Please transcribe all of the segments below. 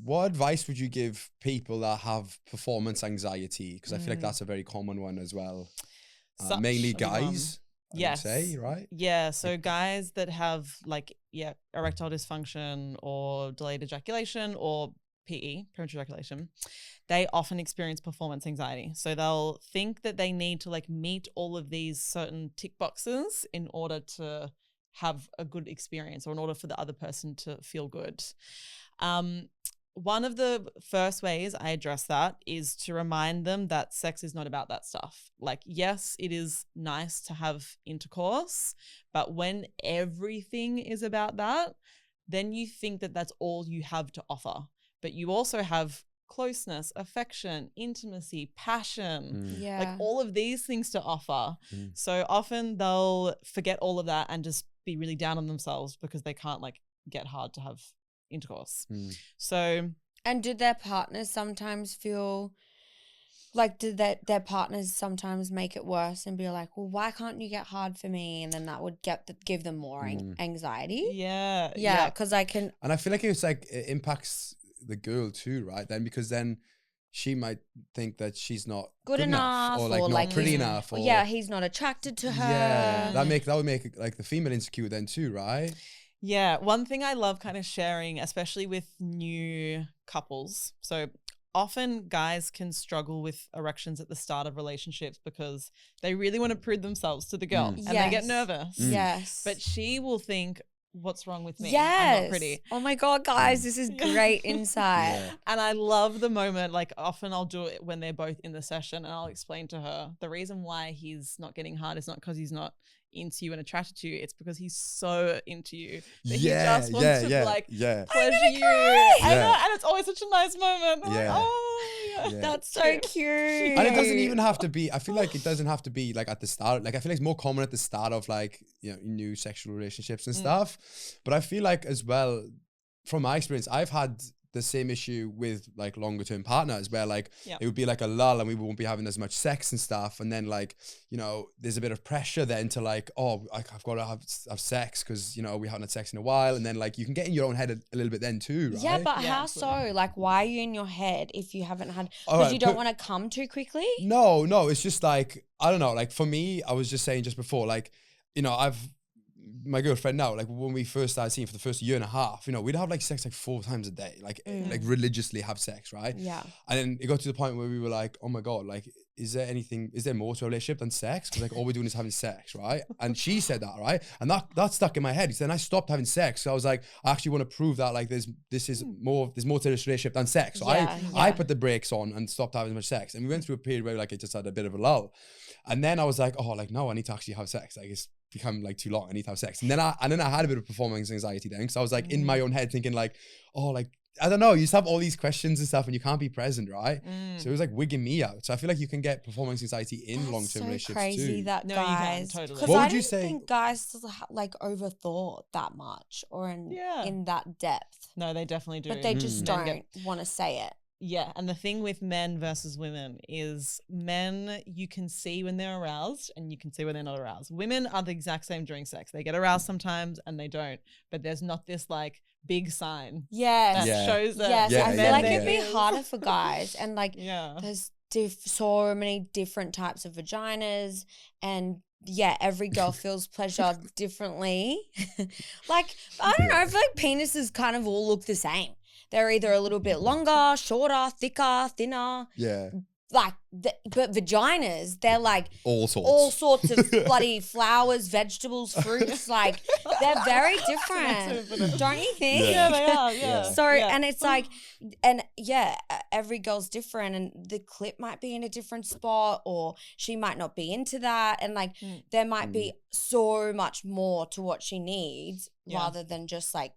what advice would you give people that have performance anxiety? Because I feel like that's a very common one as well. Mainly guys, I would say, right? Yeah, so guys that have like, erectile dysfunction or delayed ejaculation or PE, premature ejaculation, they often experience performance anxiety. So they'll think that they need to like meet all of these certain tick boxes in order to have a good experience or in order for the other person to feel good. One of the first ways I address that is to remind them that sex is not about that stuff. Like, yes, it is nice to have intercourse, but when everything is about that, then you think that that's all you have to offer. But you also have closeness, affection, intimacy, passion, like all of these things to offer. So often they'll forget all of that and just be really down on themselves because they can't like get hard to have intercourse. So, and did their partners sometimes feel like, did their partners sometimes make it worse and be like, well, why can't you get hard for me? And then that would give them more anxiety. Yeah. Because I can, and I feel like it's like it impacts the girl too, right? Then because then she might think that she's not good enough or like not like pretty enough, or he's not attracted to her. That would make like the female insecure then too, right? Yeah, one thing I love kind of sharing, especially with new couples. So often guys can struggle with erections at the start of relationships because they really want to prove themselves to the girl and they get nervous. Yes. But she will think, what's wrong with me? Yes. I'm not pretty. Oh my God, guys, this is great insight. And I love the moment, like often I'll do it when they're both in the session and I'll explain to her the reason why he's not getting hard is not because he's not into you and attracted to you. It's because he's so into you that he just wants to pleasure you. And it's always such a nice moment. I'm like, oh, that's so cute. And it doesn't even have to be, I feel like it doesn't have to be like at the start. Like I feel like it's more common at the start of like, you know, new sexual relationships and stuff. But I feel like as well, from my experience, I've had the same issue with like longer term partners where like it would be like a lull and we won't be having as much sex and stuff, and then like, you know, there's a bit of pressure then to like, oh, I've got to have sex because, you know, we haven't had sex in a while, and then like you can get in your own head a little bit then too, right? Yeah, but how so? Like, why are you in your head if you haven't had, because you don't want to come too quickly? No, it's just like, I don't know, like for me, I was just saying just before, like, you know, my girlfriend now, like when we first started seeing for the first year and a half, you know, we'd have like sex like 4 times a day, like like religiously have sex, right? Yeah. And then it got to the point where we were like, oh my God, like, is there more to a relationship than sex? Because like all we're doing is having sex, right? And she said that, right? And that stuck in my head. So then I stopped having sex. So I was like, I actually want to prove that like there's more to this relationship than sex. So I put the brakes on and stopped having as much sex. And we went through a period where like it just had a bit of a lull. And then I was like, oh, like no, I need to actually have sex. Like it's become like too long. I need to have sex. And then I had a bit of performance anxiety then, because I was like in my own head thinking like, oh, like I don't know, you just have all these questions and stuff and you can't be present, right? So it was like wigging me out. So I feel like you can get performance anxiety in long-term relationships crazy too. that No, guys, you can, totally. because What I would you didn't say? think guys like overthought that much or in that depth. No, they definitely do. But they just don't want to say it. Yeah, and the thing with men versus women is men, you can see when they're aroused and you can see when they're not aroused. Women are the exact same during sex. They get aroused sometimes and they don't, but there's not this like big sign that shows that. Yes, I feel like it'd be harder for guys, and like there's so many different types of vaginas, and every girl feels pleasure differently. Like, I don't know, I feel like penises kind of all look the same. They're either a little bit longer, shorter, thicker, thinner. Yeah. Like, but vaginas, they're like all sorts of bloody flowers, vegetables, fruits. Like, they're very different, don't you think? Yeah, they are. Yeah. So, and it's like, and every girl's different, and the clip might be in a different spot, or she might not be into that, and like there might be so much more to what she needs rather than just like.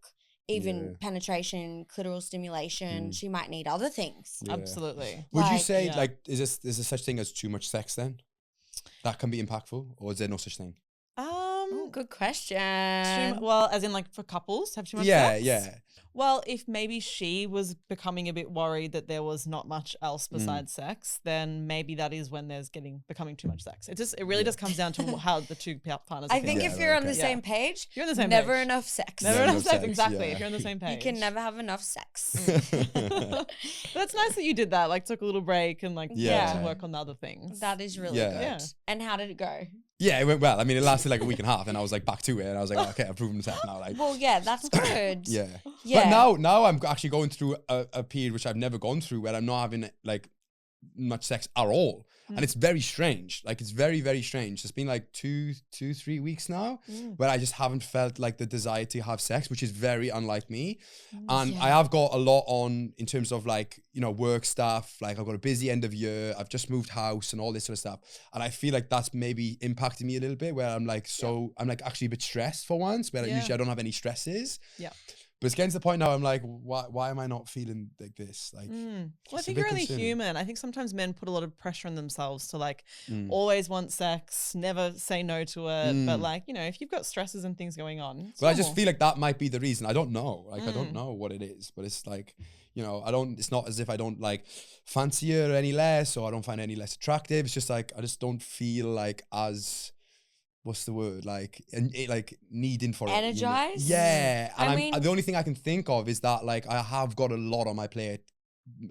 Even penetration, clitoral stimulation, she might need other things. Yeah. Absolutely. Would you say like is there such thing as too much sex then? That can be impactful, or is there no such thing? Good question. Well, as in like for couples, have too much Yeah, sex? yeah. Well, if maybe she was becoming a bit worried that there was not much else besides sex, then maybe that is when there's becoming too much sex. It really just comes down to how the two partners are I think feeling. if you're on the Yeah. same page, You're on the same never page. enough sex. Never Never enough enough sex, sex, exactly. yeah. If you're on the same page. You can never have enough sex. But it's nice that you did that, like took a little break and like Yeah. to work on the other things. That is really Yeah. good. Yeah. And how did it go? Yeah, it went well. I mean, it lasted like a week and a half, and I was like back to it, and I was like, oh, okay, I've proven myself now. Like, Well, yeah, that's good. yeah. Yeah. But now I'm actually going through a period which I've never gone through, where I'm not having like much sex at all, and it's very strange. Like, it's very, very strange. It's been like 3 weeks now where I just haven't felt like the desire to have sex, which is very unlike me. And I have got a lot on in terms of like, you know, work stuff. Like, I've got a busy end of year. I've just moved house and all this sort of stuff. And I feel like that's maybe impacted me a little bit, where I'm like, I'm like actually a bit stressed for once, where usually I don't have any stresses. Yeah. But it's getting to the point now I'm like, why am I not feeling like this? Like, Well, I it's a think bit you're only concerning. human. I think sometimes men put a lot of pressure on themselves to like always want sex, never say no to it. But like, you know, if you've got stresses and things going on, it's But I just normal. feel like that might be the reason. I don't know. Like, I don't know what it is, but it's like, you know, it's not as if I don't like fancy her any less, or I don't find her any less attractive. It's just like, I just don't feel like as, what's the word? Like, like needing for it. Energized? Yeah. And I mean- the only thing I can think of is that like, I have got a lot on my plate,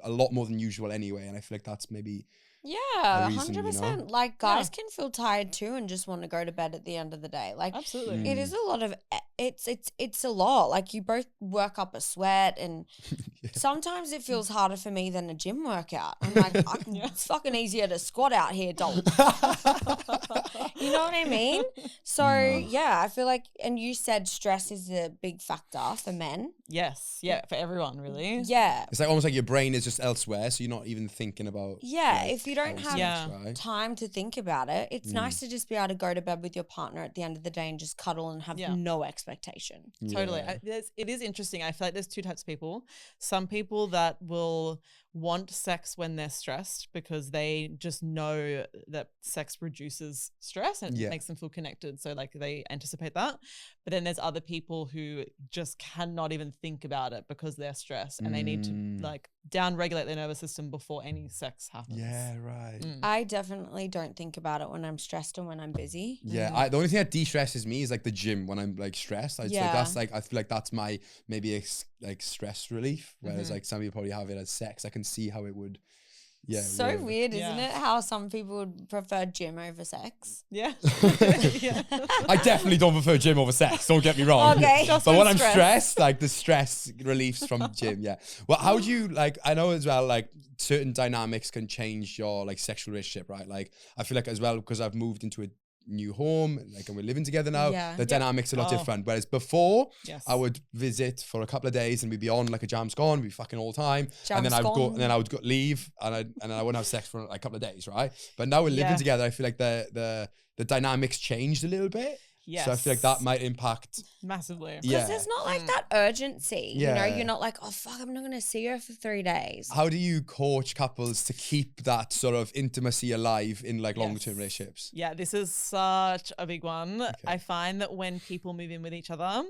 a lot more than usual anyway. And I feel like that's maybe, Yeah, reason, you know? 100%. Like, guys can feel tired too and just want to go to bed at the end of the day. Like, Absolutely. it is a lot of, it's a lot. Like, you both work up a sweat, and sometimes it feels harder for me than a gym workout. I'm like, it's fucking easier to squat out here, doll. You know what I mean? So, yeah, I feel like, and you said stress is a big factor for men. Yes. Yeah. For everyone, really. Yeah. it's like almost like your brain is just elsewhere. So you're not even thinking about. Yeah, like, if you don't how have sex, Yeah. right? time to think about it, it's nice to just be able to go to bed with your partner at the end of the day and just cuddle and have Yeah. no expectation. Totally. Yeah. It is interesting. I feel like there's two types of people. Some people that will want sex when they're stressed because they just know that sex reduces stress and Yeah. makes them feel connected. So like they anticipate that. But then there's other people who just cannot even think about it because they're stressed and they need to like down regulate their nervous system before any sex happens. Yeah, right. I definitely don't think about it when I'm stressed and when I'm busy. Yeah, the only thing that de-stresses me is like the gym when I'm like stressed. It's like Yeah. that's like I feel like that's my maybe like stress relief. Whereas like some people probably have it as sex. I can see how it would. Yeah. So work. weird, isn't Yeah. it? How some people would prefer gym over sex. Yeah. Yeah. I definitely don't prefer gym over sex. Don't get me wrong. Okay. Just But when when I'm stressed. stressed, like the stress reliefs from gym. Yeah. Well, how do you like? I know as well. Like certain dynamics can change your like sexual relationship, right? Like I feel like as well because I've moved into a new home, like, and we're living together now. Yeah. The dynamics are a lot Oh. different. Whereas before, Yes. I would visit for a couple of days and we'd be on like a jam's gone, we'd be fucking all the time. And then Jam's I would go, gone. and then I would go, leave, and I wouldn't have sex for like a couple of days, right? But now we're living Yeah. together. I feel like the dynamics changed a little bit. So I feel like that Yes. might impact. Massively. Because Yeah. there's not like that urgency. You know, Yeah. you're not like, oh, fuck, I'm not going to see her for 3 days. How do you coach couples to keep that sort of intimacy alive in like longer term Yes. relationships? Yeah, this is such a big one. I find that when people move in with each other,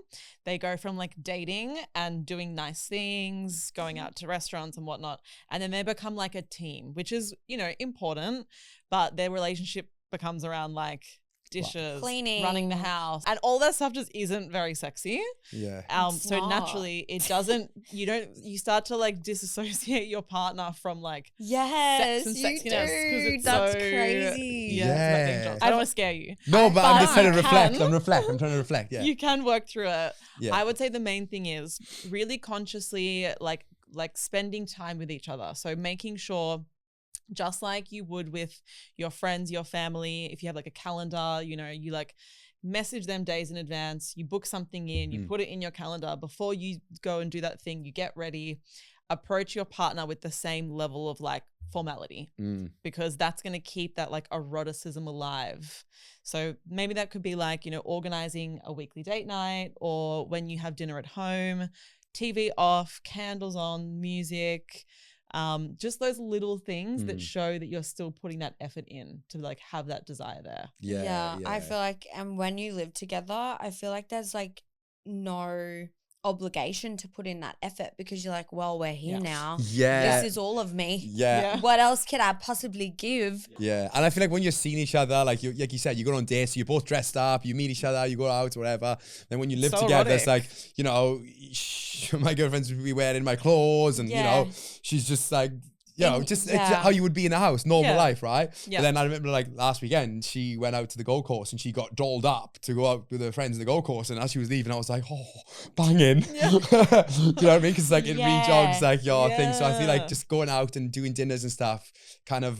they go from like dating and doing nice things, going out to restaurants and whatnot, and then they become like a team, which is, you know, important, but their relationship becomes around like dishes, Cleaning. running the house, and all that stuff just isn't very sexy. Yeah. It's So not. naturally it doesn't, you start to like disassociate your partner from like Yes, sex and you sexiness because do. it's That's so crazy. Yeah, it's about being Yeah. drunk. I don't want to scare you. No, but I'm just But trying to you reflect. can. I'm trying to reflect. Yeah. You can work through it. Yeah. I would say the main thing is really consciously like spending time with each other. So making sure, just like you would with your friends, your family, if you have like a calendar, you know, you like message them days in advance, you book something in, you put it in your calendar before you go and do that thing, you get ready, approach your partner with the same level of like formality because that's going to keep that like eroticism alive. So maybe that could be like, you know, organizing a weekly date night, or when you have dinner at home, TV off, candles on, music, Just those little things that Mm. show that you're still putting that effort in to like have that desire there. Yeah. I feel like, and when you live together, I feel like there's like no obligation to put in that effort because you're like, well, we're here Yeah. now. Yeah. This is all of me. Yeah. What else could I possibly give? Yeah, and I feel like when you're seeing each other, like you said, you go on dates, so you're both dressed up, you meet each other, you go out, whatever. Then when you live So together, it's erotic. like, you know, my girlfriend's be wearing my clothes, and you Yeah. know, she's just like, you know, And- just it's yeah. how you would be in a house, normal Yeah. life, right? Yeah. But then I remember like last weekend, she went out to the golf course and she got dolled up to go out with her friends in the golf course, and as she was leaving, I was like, oh, banging. Yeah. Do you know what I mean? Because like it Yeah. rejogs like your thing. So I feel like Yeah. just going out and doing dinners and stuff kind of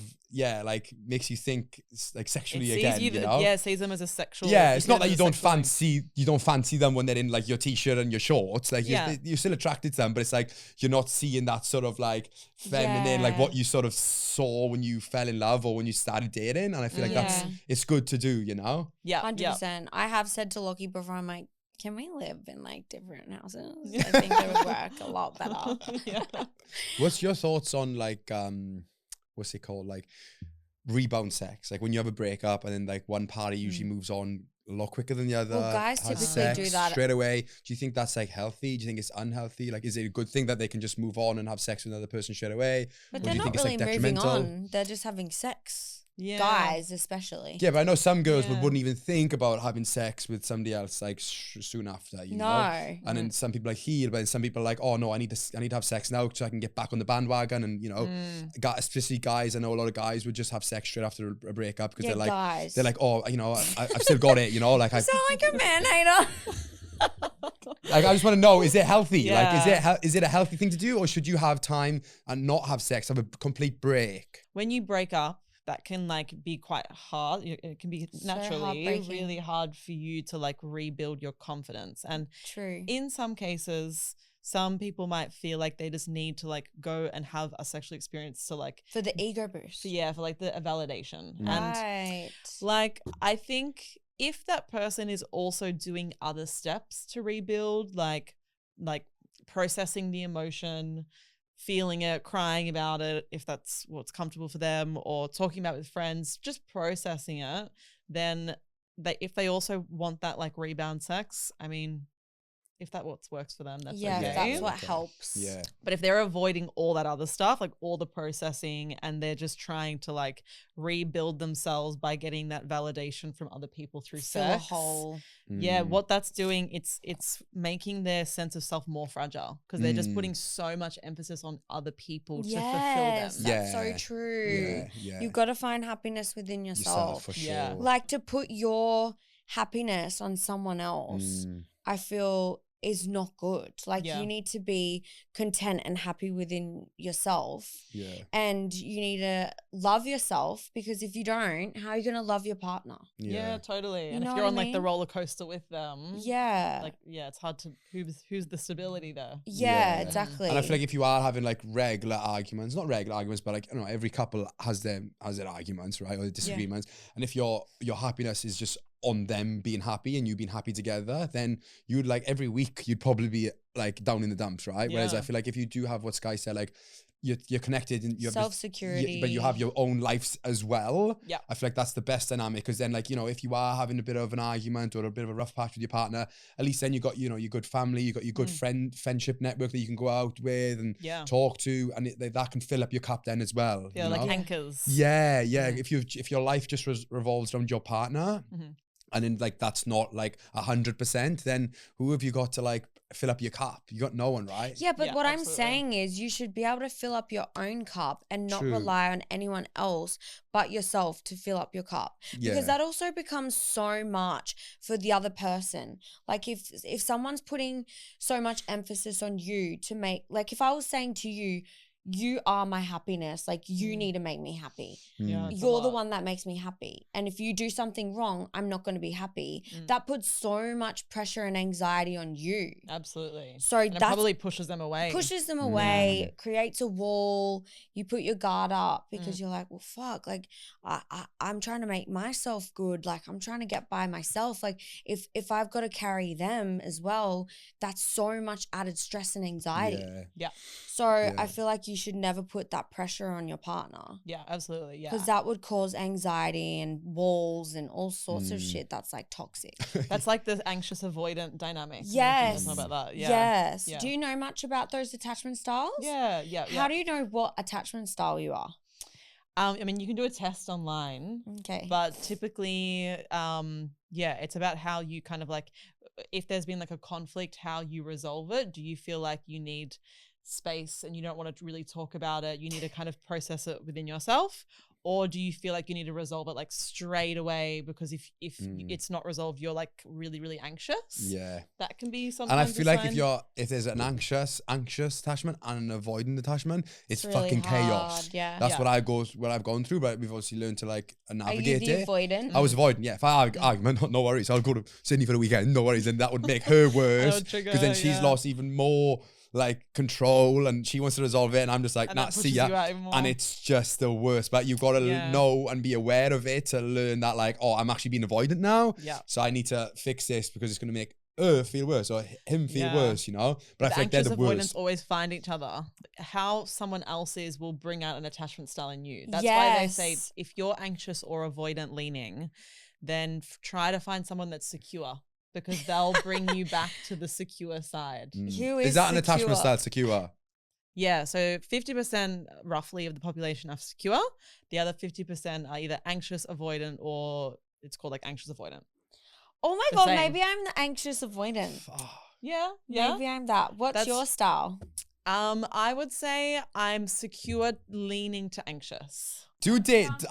like makes you think like sexually again, you know? Yeah, sees them as a sexual. Yeah, it's not that as you a don't sexual thing. fancy them when they're in like your t-shirt and your shorts. Like Yeah. you're still attracted to them, but it's like you're not seeing that sort of like feminine, like Yeah. what you sort of saw when you fell in love or when you started dating. And I feel like that's Yeah. it's good to do, you know? Yeah, 100%. I have said to Lockie before, I'm like, can we live in like different houses? I think it would work a lot better. yeah. What's your thoughts on like what's it called? Like rebound sex. Like when you have a breakup and then like one party usually moves on a lot quicker than the other. Well, guys has typically do sex that. straight away. Do you think that's like healthy? Do you think it's unhealthy? Like, is it a good thing that they can just move on and have sex with another person straight away? But Or they're do you not think it's really like moving detrimental? on. They're just having sex. Yeah. Guys, especially. Yeah, but I know some girls Yeah. wouldn't even think about having sex with somebody else like soon after, you know? No. And then some people like heal, but then some people are like, oh no, I need to have sex now so I can get back on the bandwagon. And you know, especially guys, I know a lot of guys would just have sex straight after a breakup because Yeah, they're like, guys. oh, you know, I've still got it, you know, like I Sound like a man hater. like I just want to know, is it healthy? Yeah. Like, is it a healthy thing to do, or should you have time and not have sex, have a complete break? When you break up, that can like be quite hard. It can be So naturally heartbreaking. really hard for you to like rebuild your confidence. And True. in some cases, some people might feel like they just need to like go and have a sexual experience to like, For the ego boost. for like the validation. And Right. like, I think if that person is also doing other steps to rebuild, like processing the emotion, feeling it, crying about it, if that's what's comfortable for them, or talking about it with friends, just processing it, then if they also want that like rebound sex, I mean, if that what works for them, that's Yeah, okay. that's what Okay. helps. Yeah. But if they're avoiding all that other stuff, like all the processing, and they're just trying to like rebuild themselves by getting that validation from other people through Fill a sex, hole. yeah, Mm. what that's doing, it's making their sense of self more fragile because they're just putting so much emphasis on other people to fulfill Yes, them. that's so Yeah. true. Yeah. You've got to find happiness within yourself. for Yeah. sure. Like to put your happiness on someone else, Mm. I feel is not good. Like Yeah. you need to be content and happy within yourself. Yeah. And you need to love yourself, because if you don't, how are you going to love your partner? Yeah, totally. You And know if you're what on I like the mean? roller coaster with them, Yeah. like it's hard to who's the stability there. yeah, Yeah. exactly. And I feel like if you are having like regular arguments, not regular arguments, but like, you know, every couple has their arguments, right? Or their disagreements. And if your happiness is just on them being happy and you being happy together, then you'd like every week you'd probably be like down in the dumps, right? Whereas Yeah. I feel like if you do have what Skye said, like you're connected and you have this- Self-security. but you have your own lives as well. Yeah. I feel like that's the best dynamic, because then like, you know, if you are having a bit of an argument or a bit of a rough patch with your partner, at least then you got, you know, your good family, you got your good friendship network that you can go out with and Yeah. talk to, and that can fill up your cup then as well. Yeah, you like know? anchors. Yeah. Mhm. If your life just revolves around your partner, Mhm. and then like that's not like 100%, then who have you got to like fill up your cup? You got no one, right? Yeah, but Yeah, what I'm absolutely. saying is you should be able to fill up your own cup and not True. rely on anyone else but yourself to fill up your cup. Yeah. Because that also becomes so much for the other person. Like if someone's putting so much emphasis on you to make, like if I was saying to you, you are my happiness, like you need to make me happy. Yeah, it's a You're the lot. one that makes me happy. And if you do something wrong, I'm not going to be happy. Mm. That puts so much pressure and anxiety on you. Absolutely. So And it that's probably pushes them away. pushes them away, creates a wall. You put your guard up because you're like, well, fuck, like I'm trying to make myself good. Like I'm trying to get by myself. Like if I've got to carry them as well, that's so much added stress and anxiety. Yeah. Yeah. So I feel like you should never put that pressure on your partner. Yeah, absolutely. Yeah. Because that would cause anxiety and walls and all sorts of shit that's like toxic. That's like the anxious avoidant dynamic. Yes. Know about that. Yeah. Yes. Yeah. Do you know much about those attachment styles? Yeah. How do you know what attachment style you are? I mean, you can do a test online. Okay. But typically, it's about how you kind of like, if there's been like a conflict, how you resolve it. Do you feel like you need space and you don't want to really talk about it? You need to kind of process it within yourself? Or do you feel like you need to resolve it like straight away? Because if it's not resolved, you're like really, really anxious. Yeah. That can be sometimes. And I feel like sign. if there's an anxious attachment and an avoidant attachment, it's really fucking chaos. hard, yeah. That's what I've gone through, but we've obviously learned to like navigate Are you the it. avoidant? I was avoiding, yeah. If I argument, no worries. I'll go to Sydney for the weekend, no worries. And that would make her worse because then she's lost even more like control and she wants to resolve it. And I'm just like, nah, see ya. And it's just the worst. But you've got to know and be aware of it to learn that like, oh, I'm actually being avoidant now. Yeah. So I need to fix this because it's going to make her feel worse or him feel worse, you know? But I feel like they're the worst. Always find each other. How someone else is will bring out an attachment style in you. That's why they say if you're anxious or avoidant leaning, then try to find someone that's secure because they'll bring you back to the secure side. Is that an attachment style, secure? Yeah, so 50% roughly of the population are secure. The other 50% are either anxious, avoidant, or it's called like anxious avoidant. Oh my God, maybe I'm the anxious avoidant. Yeah. Maybe I'm that. What's your style? I would say I'm secure leaning to anxious. I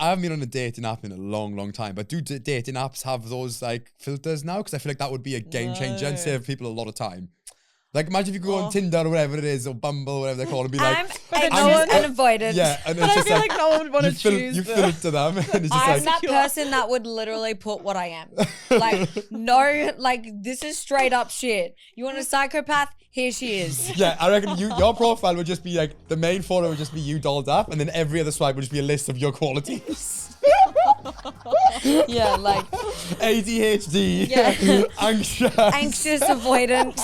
haven't been on a dating app in a long, long time, but do dating apps have those like filters now? Because I feel like that would be a game changer and save people a lot of time. Like imagine if you go on Tinder or whatever it is, or Bumble, or whatever they call it, and be like, I'm avoidant. Yeah, and but it's I just feel like no one would want to choose. You filter them, and it's just I'm like, that person that would literally put what I am. Like, no, like this is straight up shit. You want a psychopath? Here she is. Yeah, I reckon your profile would just be like, the main photo would just be you dolled up, and then every other swipe would just be a list of your qualities. Yeah, like ADHD, anxious avoidant.